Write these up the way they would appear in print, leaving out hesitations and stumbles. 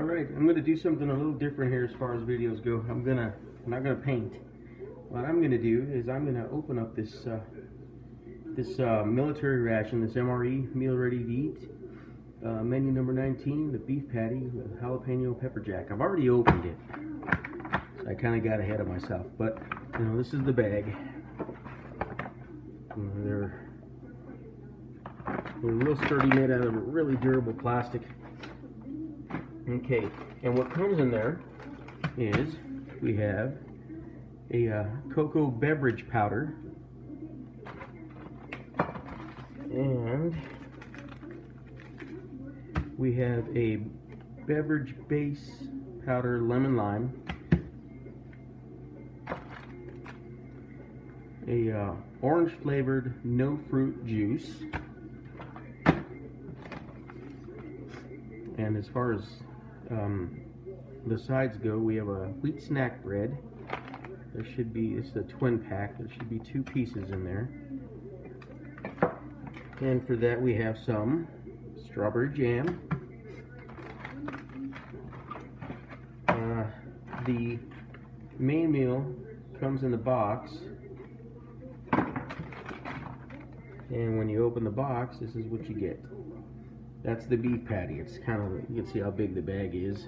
Alright, I'm going to do something a little different here as far as videos go. I'm not going to paint. What I'm going to do is I'm going to open up this military ration, this MRE Meal Ready to Eat, menu number 19, the beef patty with jalapeno pepper jack. I've already opened it, so I kind of got ahead of myself, but you know, this is the bag. They're real sturdy, made out of really durable plastic. Okay, and what comes in there is we have a cocoa beverage powder, and we have a beverage base powder lemon lime, a orange flavored no fruit juice, and as far as the sides go, we have a wheat snack bread. There should be, it's a twin pack, there should be 2 pieces in there. And for that we have some strawberry jam. The main meal comes in the box, and when you open the box, this is what you get. That's the beef patty. It's kind of, you can see how big the bag is,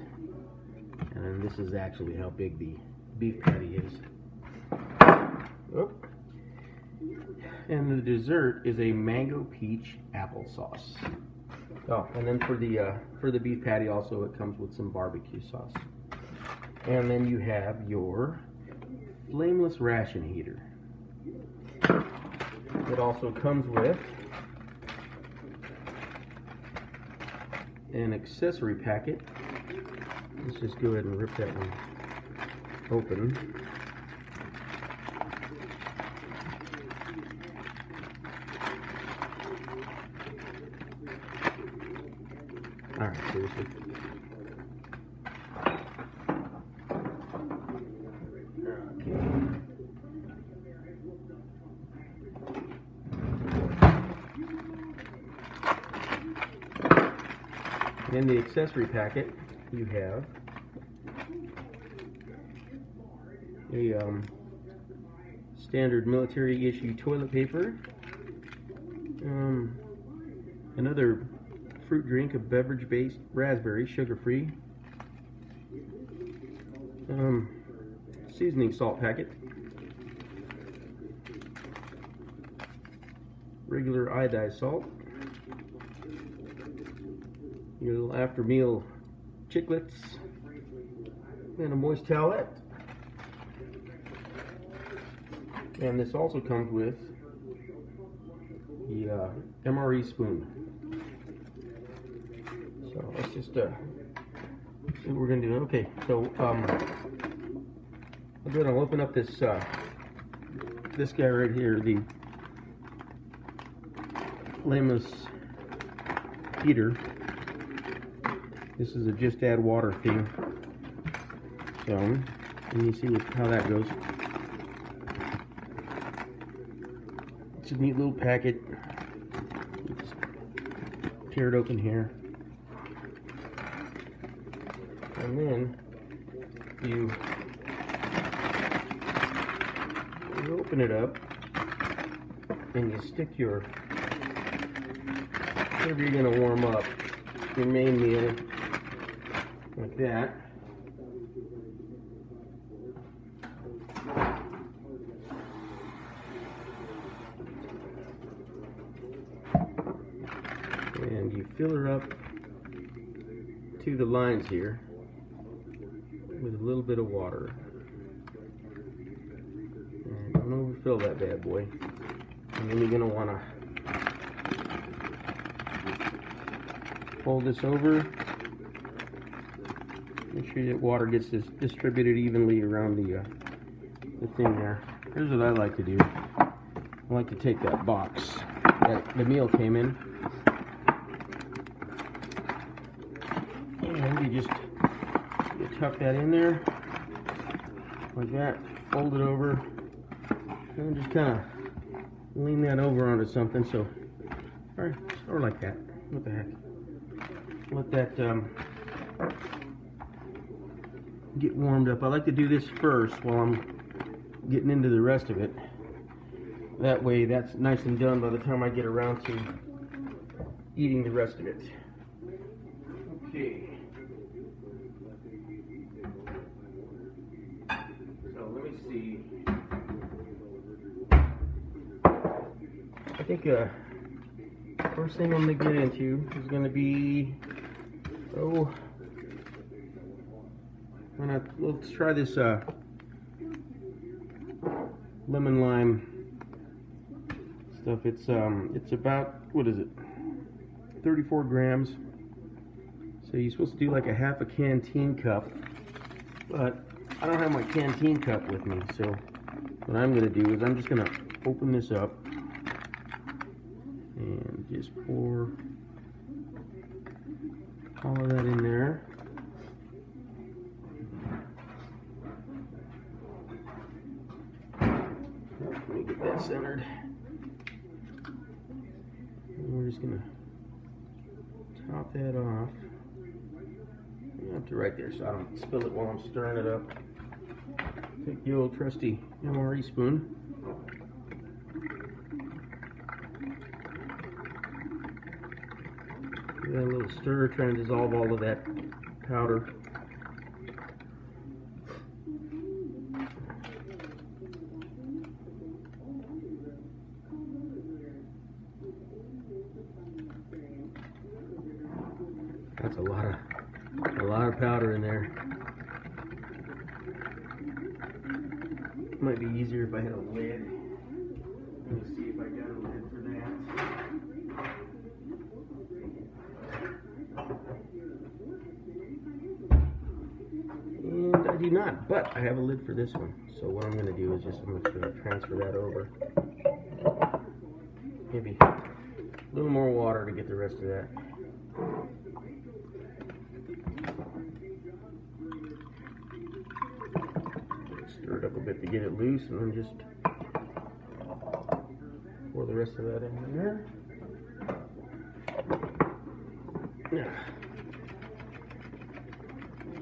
and then this is actually how big the beef patty is. Oh. And the dessert is a mango peach applesauce. Oh, and then for the beef patty also, it comes with some barbecue sauce. And then you have your flameless ration heater. It also comes with an accessory packet. Let's just go ahead and rip that one open. Alright, seriously. In the accessory packet, you have a standard military issue toilet paper, another fruit drink, a beverage-based raspberry, sugar-free, seasoning salt packet, regular iodized salt, your little after meal chiclets, and a moist towelette. And this also comes with the MRE spoon. So let's just see what we're gonna do. Okay, so I'll open up this this guy right here, the flameless heater. This is a just add water thing. So, and you see how that goes. It's a neat little packet. Just tear it open here. And then you open it up and you stick your, whatever you're going to warm up, your main meal, like that. And you fill her up to the lines here with a little bit of water. And don't overfill that bad boy. And then you're going to want to fold this over. Make sure that water gets distributed evenly around the thing there. Here's what I like to do. I like to take that box that the meal came in, and you tuck that in there like that, fold it over, and just kind of lean that over onto something. So, or like that. What the heck? Let that get warmed up. I like to do this first while I'm getting into the rest of it. That way that's nice and done by the time I get around to eating the rest of it. Okay. So let me see. I think first thing I'm going to get into is going to be, let's try this lemon lime stuff. It's about, what is it, 34 grams. So you're supposed to do like a half a canteen cup, but I don't have my canteen cup with me. So what I'm going to do is I'm just going to open this up and just pour all of that in there. Let me get that centered. And we're just going to top that off. Up to right there so I don't spill it while I'm stirring it up. Take the old trusty MRE spoon. Give that a little stir, try and dissolve all of that powder. That's a lot of powder in there. Might be easier if I had a lid. Let me see if I got a lid for that. And I do not, but I have a lid for this one. So what I'm going to do is I'm going to transfer that over. Maybe a little more water to get the rest of that. Stir it up a bit to get it loose, and then just pour the rest of that in there. Yeah.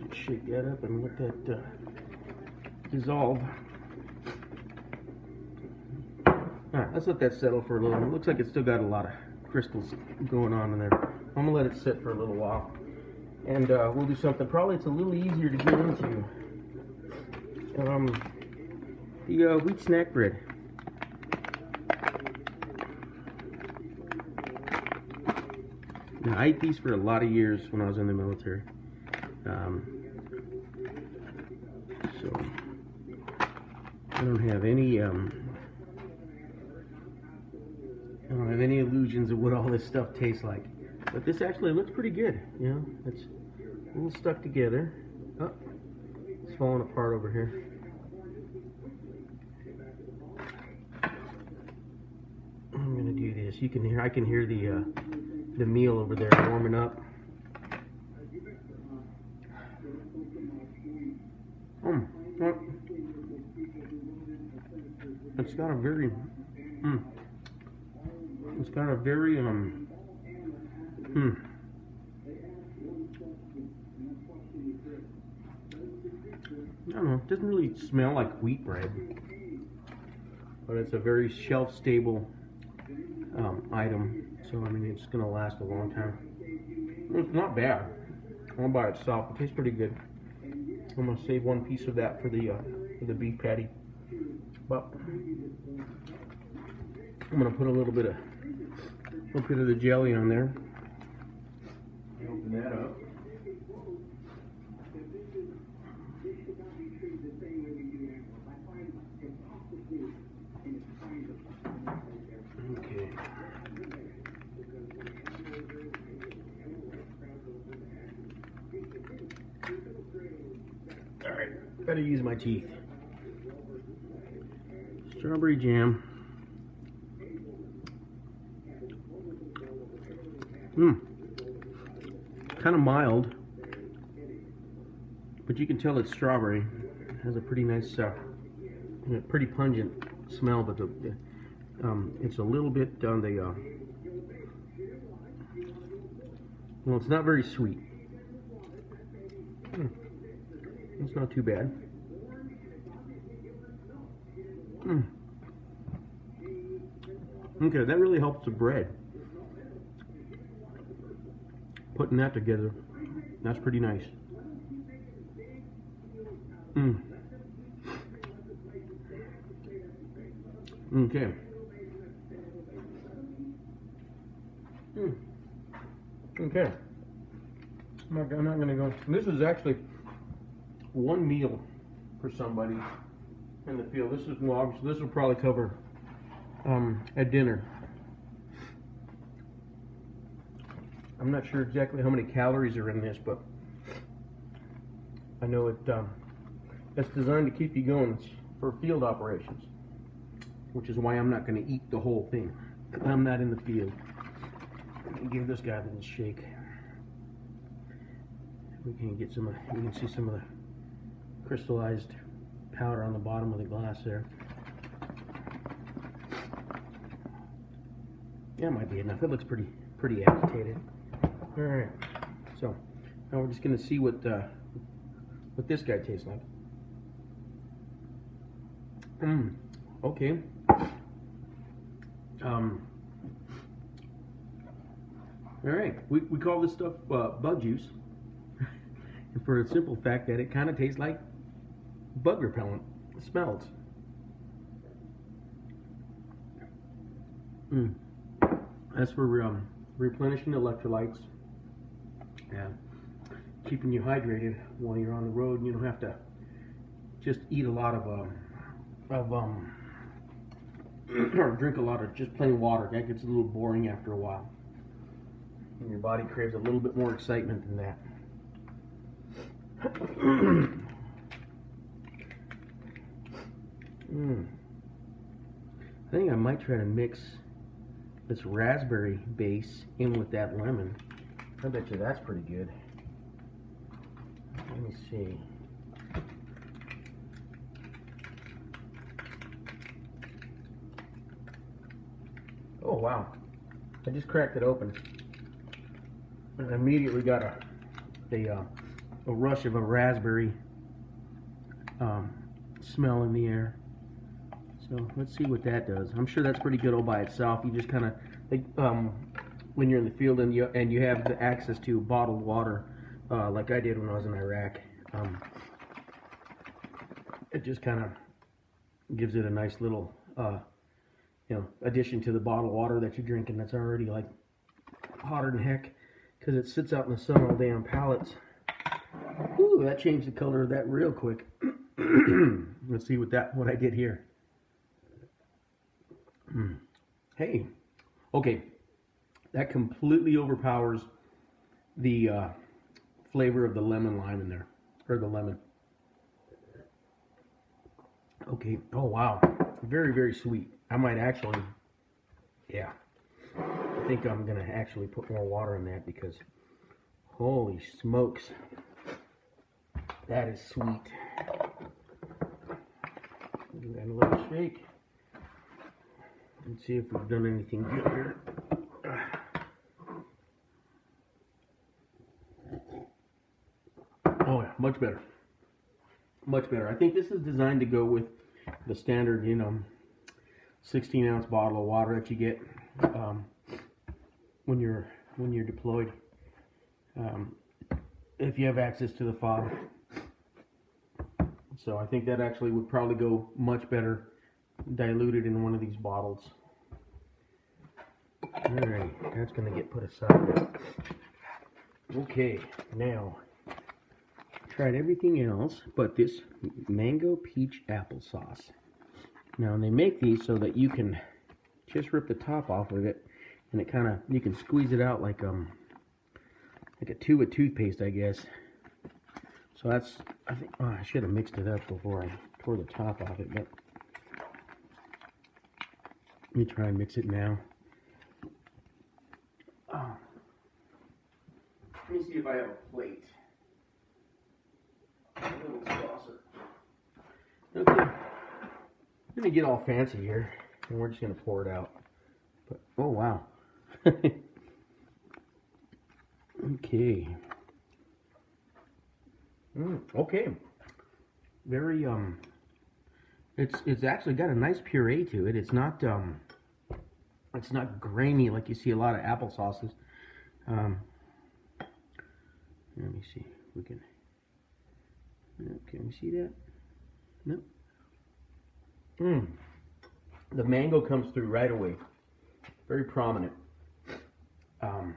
Just shake that up and let that dissolve. Alright, let's let that settle for a little. It looks like it's still got a lot of crystals going on in there. I'm going to let it sit for a little while. And we'll do something probably it's a little easier to get into. The wheat snack bread. Now, I ate these for a lot of years when I was in the military. So I don't have any illusions of what all this stuff tastes like. But this actually looks pretty good. You know, it's a little stuck together. Oh, it's falling apart over here. I'm gonna do this. You can hear. I can hear the meal over there warming up. It's got a very. It's got a very I don't know, it doesn't really smell like wheat bread, but it's a very shelf-stable item, so I mean it's going to last a long time. It's not bad all by itself. It tastes pretty good. I'm going to save one piece of that for the beef patty, but I'm going to put a little bit of the jelly on there. Open that up. Okay. All right, gotta use my teeth. Strawberry jam. Kind of mild, but you can tell it's strawberry. It has a pretty nice, pretty pungent smell, but it's a little bit on the, well, it's not very sweet. It's not too bad. Okay, that really helps the bread. Putting that together, that's pretty nice. Okay. Okay. I'm not going to go. This is actually one meal for somebody in the field. This is, well, obviously, this will probably cover at dinner. I'm not sure exactly how many calories are in this, but I know it's designed to keep you going for field operations, which is why I'm not going to eat the whole thing. I'm not in the field. Let me give this guy a little shake. We can get some. You can see some of the crystallized powder on the bottom of the glass there. That might be enough. It looks pretty agitated. All right. So now we're just going to see what this guy tastes like. Okay. All right. We call this stuff bug juice, and for the simple fact that it kind of tastes like bug repellent. It smells. That's for replenishing electrolytes and keeping you hydrated while you're on the road. And you don't have to just eat a lot or drink a lot of just plain water. That gets a little boring after a while, and your body craves a little bit more excitement than that. I think I might try to mix this raspberry base in with that lemon. I bet you that's pretty good. Let me see. Oh wow, I just cracked it open and immediately got a rush of a raspberry smell in the air. So let's see what that does. I'm sure that's pretty good all by itself. You just kind of like when you're in the field and you have the access to bottled water, like I did when I was in Iraq. It just kind of gives it a nice little addition to the bottled water that you're drinking that's already like hotter than heck because it sits out in the sun all day on pallets. Ooh, that changed the color of that real quick. Let's see what I did here. Hey, okay, that completely overpowers the flavor of the lemon lime in there, or the lemon. Okay, oh wow, very, very sweet. I might actually, yeah, I think I'm gonna actually put more water in that because holy smokes, that is sweet. Give that a little shake. Let's see if we've done anything good here. Oh yeah, much better. Much better. I think this is designed to go with the standard, 16-ounce bottle of water that you get when you're deployed. If you have access to the fob. So I think that actually would probably go much better diluted in one of these bottles. Alright, that's going to get put aside. Okay, now, tried everything else but this mango peach applesauce. Now, they make these so that you can just rip the top off of it, and it kind of, you can squeeze it out like a tube of toothpaste, I guess. So that's, I think, oh, I should have mixed it up before I tore the top off it, but let me try and mix it now. Oh. Let me see if I have a plate. A little saucer. Okay. I'm going to get all fancy here, and we're just going to pour it out. But, oh, wow. Okay. Okay. very it's actually got a nice puree to it. It's not grainy like you see a lot of applesauces. Let me see if we can. Can we see that? No. The mango comes through right away, very prominent. And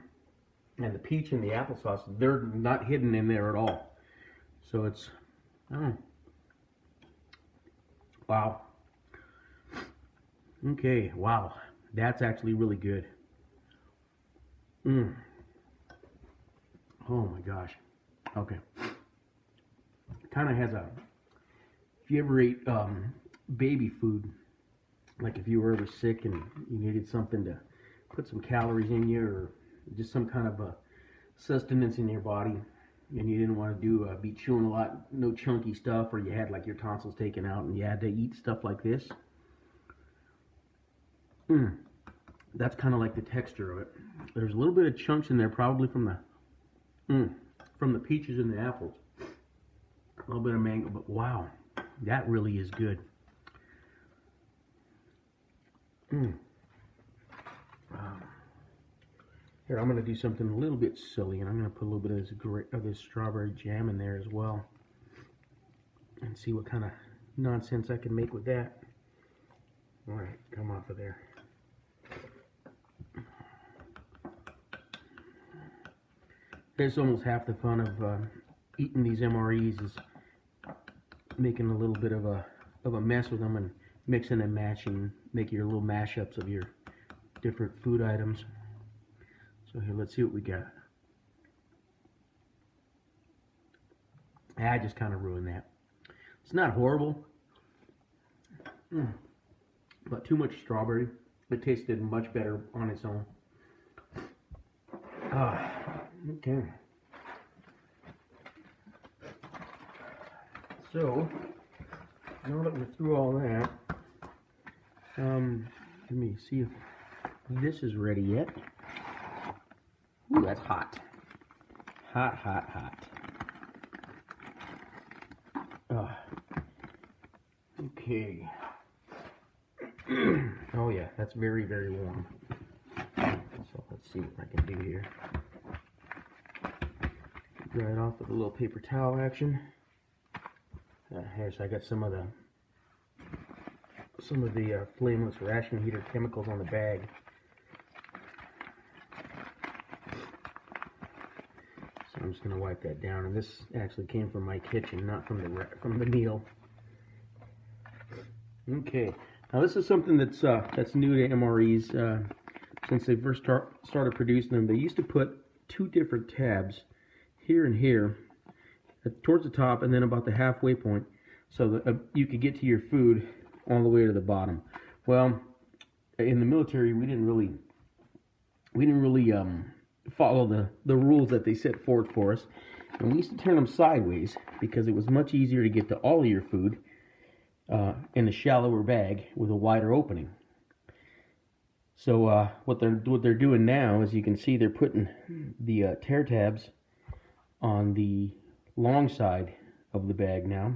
the peach and the applesauce, they're not hidden in there at all. So it's, wow. Okay, wow, that's actually really good. Oh my gosh. Okay. It kind of has a, if you ever ate baby food, like if you were ever sick and you needed something to put some calories in you, or just some kind of a sustenance in your body, and you didn't want to be chewing a lot, no chunky stuff, or you had like your tonsils taken out and you had to eat stuff like this. That's kind of like the texture of it. There's a little bit of chunks in there, probably from the peaches and the apples. A little bit of mango, but wow, that really is good. Here, I'm going to do something a little bit silly, and I'm going to put a little bit of this strawberry jam in there as well, and see what kind of nonsense I can make with that. All right, come off of there. That's almost half the fun of eating these MREs, is making a little bit of a mess with them and mixing and matching, making your little mashups of your different food items. So here, let's see what we got. I just kind of ruined that. It's not horrible, but too much strawberry. It tasted much better on its own. Okay. So, now that we're through all that, let me see if this is ready yet. Ooh, that's hot. Hot, hot, hot. Okay. Oh yeah, that's very, very warm. So let's see what I can do here. Dry it off with a little paper towel action. Here, so I got some of the flameless ration heater chemicals on the bag. So I'm just going to wipe that down, and this actually came from my kitchen, not from the meal. Okay, now this is something that's new to MREs. Since they first started producing them, they used to put two different tabs, here and here, towards the top, and then about the halfway point, so that you could get to your food all the way to the bottom. Well, in the military, we didn't really follow the rules that they set forth for us, and we used to turn them sideways because it was much easier to get to all of your food in a shallower bag with a wider opening. So what they're doing now, as you can see, they're putting the tear tabs on the long side of the bag now,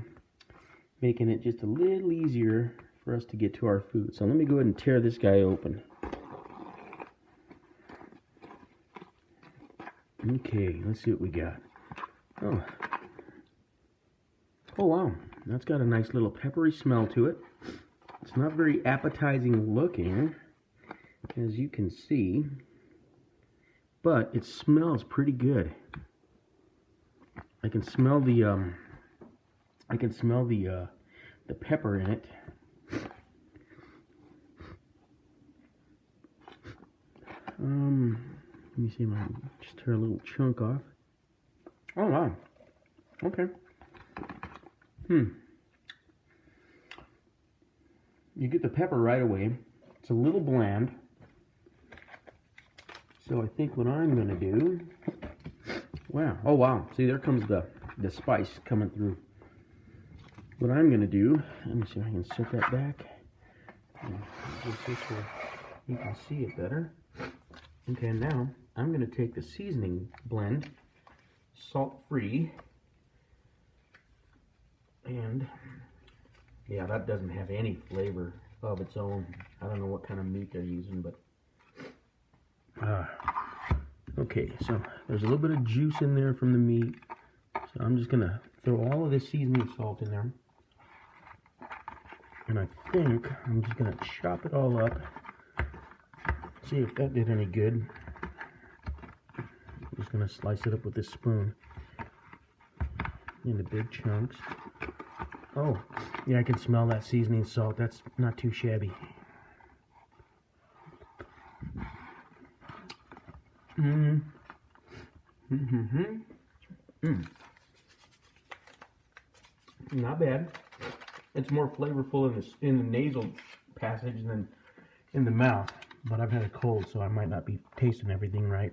making it just a little easier for us to get to our food. So let me go ahead and tear this guy open. Okay, let's see what we got. Oh wow, that's got a nice little peppery smell to it. It's not very appetizing looking, as you can see, but it smells pretty good. I can smell the pepper in it. Let me see if I can just tear a little chunk off. Oh wow. Okay. You get the pepper right away. It's a little bland. So I think what I'm gonna do, wow, oh wow, see, there comes the spice coming through. What I'm gonna do, let me see if I can set that back. Just this way you can see it better. Okay, now I'm gonna take the seasoning blend, salt-free. And yeah, that doesn't have any flavor of its own. I don't know what kind of meat they're using, but okay, so there's a little bit of juice in there from the meat. So I'm just gonna throw all of this seasoning salt in there. And I think I'm just gonna chop it all up. See if that did any good. I'm just gonna slice it up with this spoon into big chunks. Oh, yeah, I can smell that seasoning salt. That's not too shabby. Not bad. It's more flavorful in the nasal passage than in the mouth. But I've had a cold, so I might not be tasting everything right.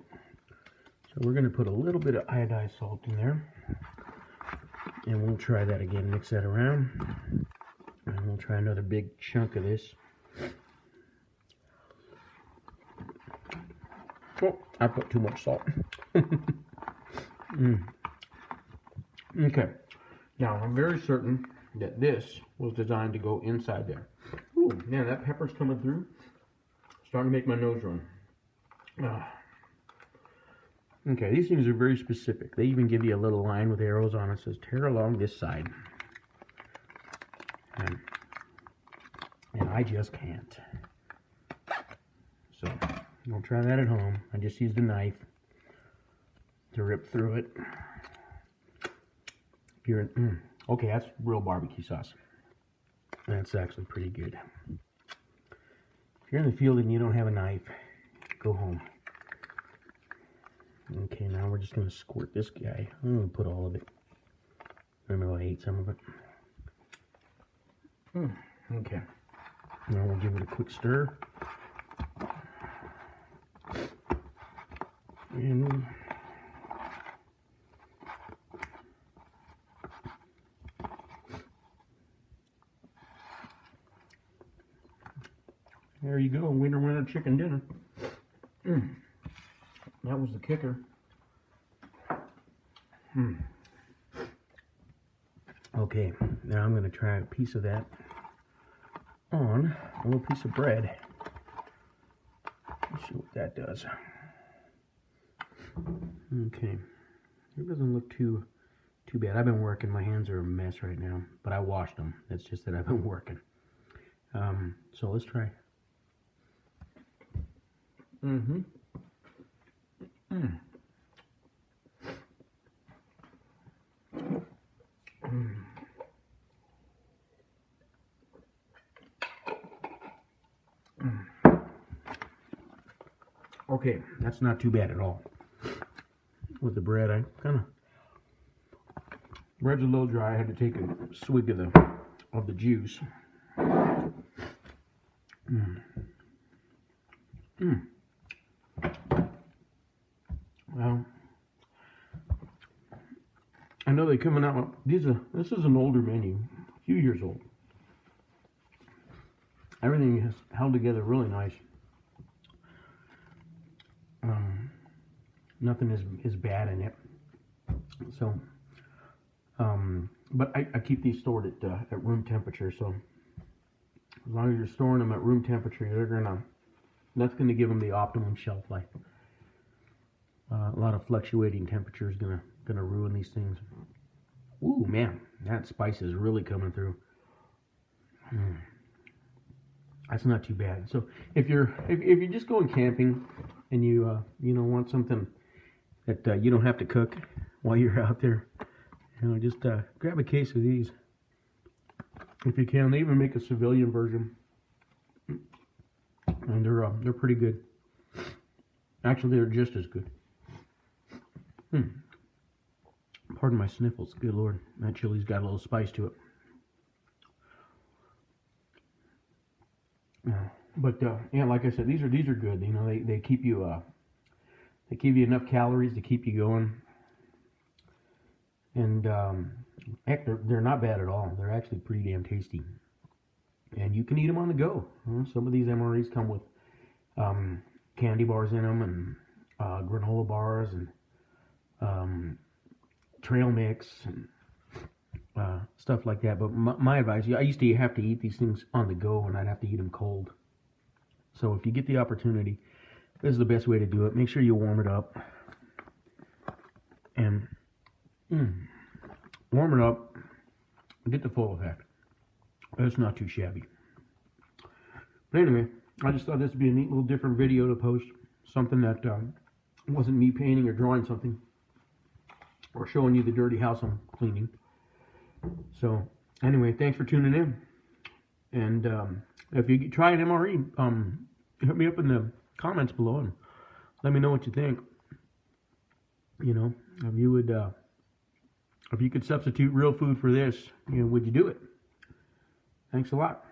So we're going to put a little bit of iodized salt in there. And we'll try that again. Mix that around. And we'll try another big chunk of this. Oh, I put too much salt. Okay. Now, I'm very certain that this was designed to go inside there. Ooh, man, that pepper's coming through. Starting to make my nose run. Okay, these things are very specific. They even give you a little line with arrows on it. It says, tear along this side. And I just can't. So, don't try that at home. I just used a knife to rip through it. If you're okay, that's real barbecue sauce. That's actually pretty good. If you're in the field and you don't have a knife, go home. Okay, now we're just going to squirt this guy. I'm going to put all of it. I know I ate some of it. Okay. Now we'll give it a quick stir. And there you go, winner winner chicken dinner. That was the kicker. Okay, now I'm going to try a piece of that on a little piece of bread. Let's see what that does. Okay, it doesn't look too bad. I've been working. My hands are a mess right now, but I washed them. It's just that I've been working. So let's try. Okay, that's not too bad at all. With the bread, I bread's a little dry. I had to take a swig of the juice. Well, I know they're coming out. This is an older menu, a few years old. Everything is held together really nice. Nothing is bad in it. So, but I keep these stored at room temperature. So as long as you're storing them at room temperature, that's gonna give them the optimum shelf life. A lot of fluctuating temperature is gonna ruin these things. Ooh, man, that spice is really coming through. That's not too bad. So if you're just going camping and you want something that you don't have to cook while you're out there, just grab a case of these if you can. They even make a civilian version, and they're pretty good. Actually, they're just as good. Pardon my sniffles. Good Lord, that chili's got a little spice to it. But yeah, like I said, these are good. They keep you enough calories to keep you going, and heck, they're not bad at all. They're actually pretty damn tasty, and you can eat them on the go. Some of these MREs come with candy bars in them, and granola bars, and trail mix, and stuff like that. But my advice, I used to have to eat these things on the go, and I'd have to eat them cold. So if you get the opportunity, this is the best way to do it. Make sure you warm it up. And warm it up, get the full effect. It's not too shabby. But anyway, I just thought this would be a neat little different video to post. Something that wasn't me painting or drawing something, or showing you the dirty house I'm cleaning. So anyway, thanks for tuning in. And if you try an MRE, hit me up in the comments below and let me know what you think. You know, if you could substitute real food for this, would you do it? Thanks a lot.